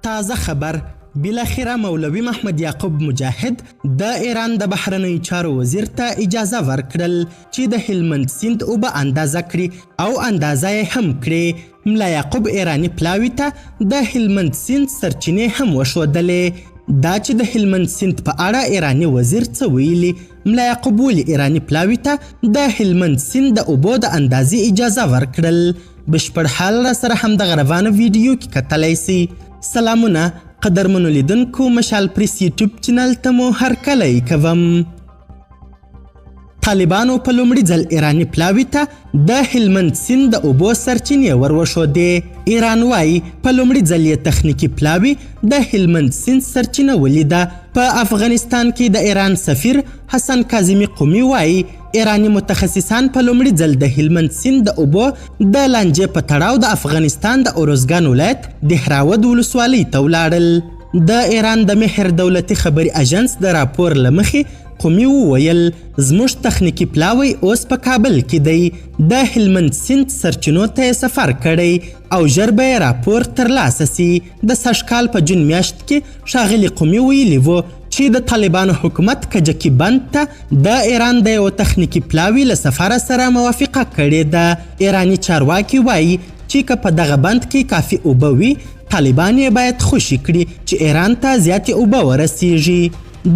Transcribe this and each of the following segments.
تازه خبر بالاخره مولوي محمد یعقوب مجاهد د ایران د بهرنیو چارو وزیر ته اجازه ورکړل چې د هلمند سیند اوبه اندازه کړي او اندازه یې هم کړي. ملا یعقوب ایرانی پلاوي ته د هلمند سیند سرچینې هم وښودلې. دا چې د هلمند سیند په اړه ایرانی وزیر څه ویلي، ملا یعقوب ولې ایرانی پلاوي ته د هلمند سیند د اوبو د اندازې اجازه ورکړل، بشپړ حال را سره همدغه روانه ویډیو کې کتلی سي. سلامونه قدرمنو لیدونکو، مشال پریس یوټیوب چینل ته مو هرکلی کوم. طالبانو په لومړي ځل ایرانی پلاوي ته د هلمند سیند د اوبو سرچینې وروښودې. ایران وایي په لومړي ځل یې تخنیکي پلاوي د هلمند سیند سرچینه ولیده. په افغانستان کې د ایران سفیر حسن کاظمي قومي وایي ایرانی متخصصان په لومړي ځل د هلمند سیند د اوبو د لانجې په تړاو د افغانستان د اروزګان ولایت دهراود ولسوالۍ ته ولاړل. د ایران د مهر دولتي خبري اژانس د راپور له مخې قومي وویل زموږ تخنیکي پلاوی اوس په کابل کې دی، د هلمند سیند سرچینو ته یې سفر کړی او ژر به یې راپور ترلاسه سي. د سږکال په جون میاشت کې ښاغلي قومي ویلي و چې د طالبانو حکومت کجکي بند ته د ایران د یو تخنیکي پلاوي له سفر سره موافقه کړې ده. ایرانی چارواکي وایي چې که په دغه بند کې کافي اوبه وي، طالبان یې باید خوشي کړي چې ایران ته زیاتې اوبه ورسیږي.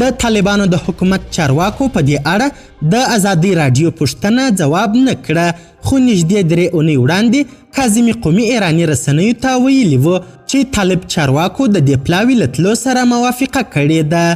د طالبانو د حکومت چارواکو په دې اړه د ازادۍ راډیو پوښتنه ځواب نه کړه، خو نږدې 3 اونۍ وړاندې کاظمي قومي ایراني رسنیو ته ویلي و چې طالب چارواکو د دې پلاوي له تلو سره موافقه کړې ده.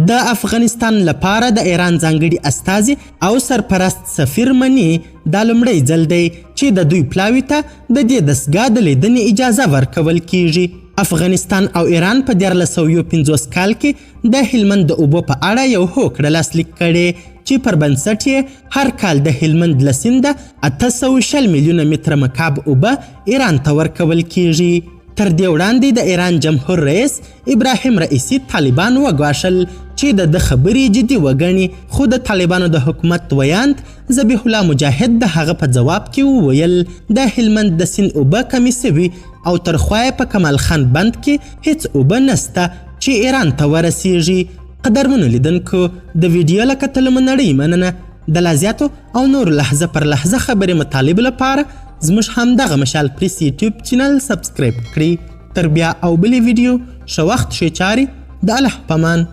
د افغانستان لپاره د ایران ځانګړي استازي او سرپرست سفیر مني دا لومړی ځل دی چې د دوی پلاوي ته د دې دستګاه د لیدنې اجازه ورکول کیږي. افغانستان او ایران په 1950 کال کې د هلمند د اوبو په اړه یو هوکړه لاسلیک کړی چې پر بنسټ یې هر کال د هلمند له سینده 860 میلیونه متره مکعب اوبه ایران ته ورکول کیږي. تر دې وړاندې د ایران جمهور رئیس ابراهیم رئیسی طالبان وګواښل چې د خبرې جدي وګڼي، خو د طالبانو د حکومت ویاند ذبیح الله مجاهد د هغه په جواب کې وویل د هلمند د سیند اوبه کمې سوي او تر خوا په کمال خان بند کې هیڅ اوبه نسته چې ایران ته ورسیږي. قدرمنو لیدونکو، د ویډیو له کتلو مو نړۍ مننه. د لا زیاتو او نور لحظه پر لحظه خبرې مطالب لپاره زموږ همدغه مشال پریس یوټیوب چینل سبسکرایب کړئ. تر بیا او بلې ویډیو ښه وخت ښې چارې، د الله په امان.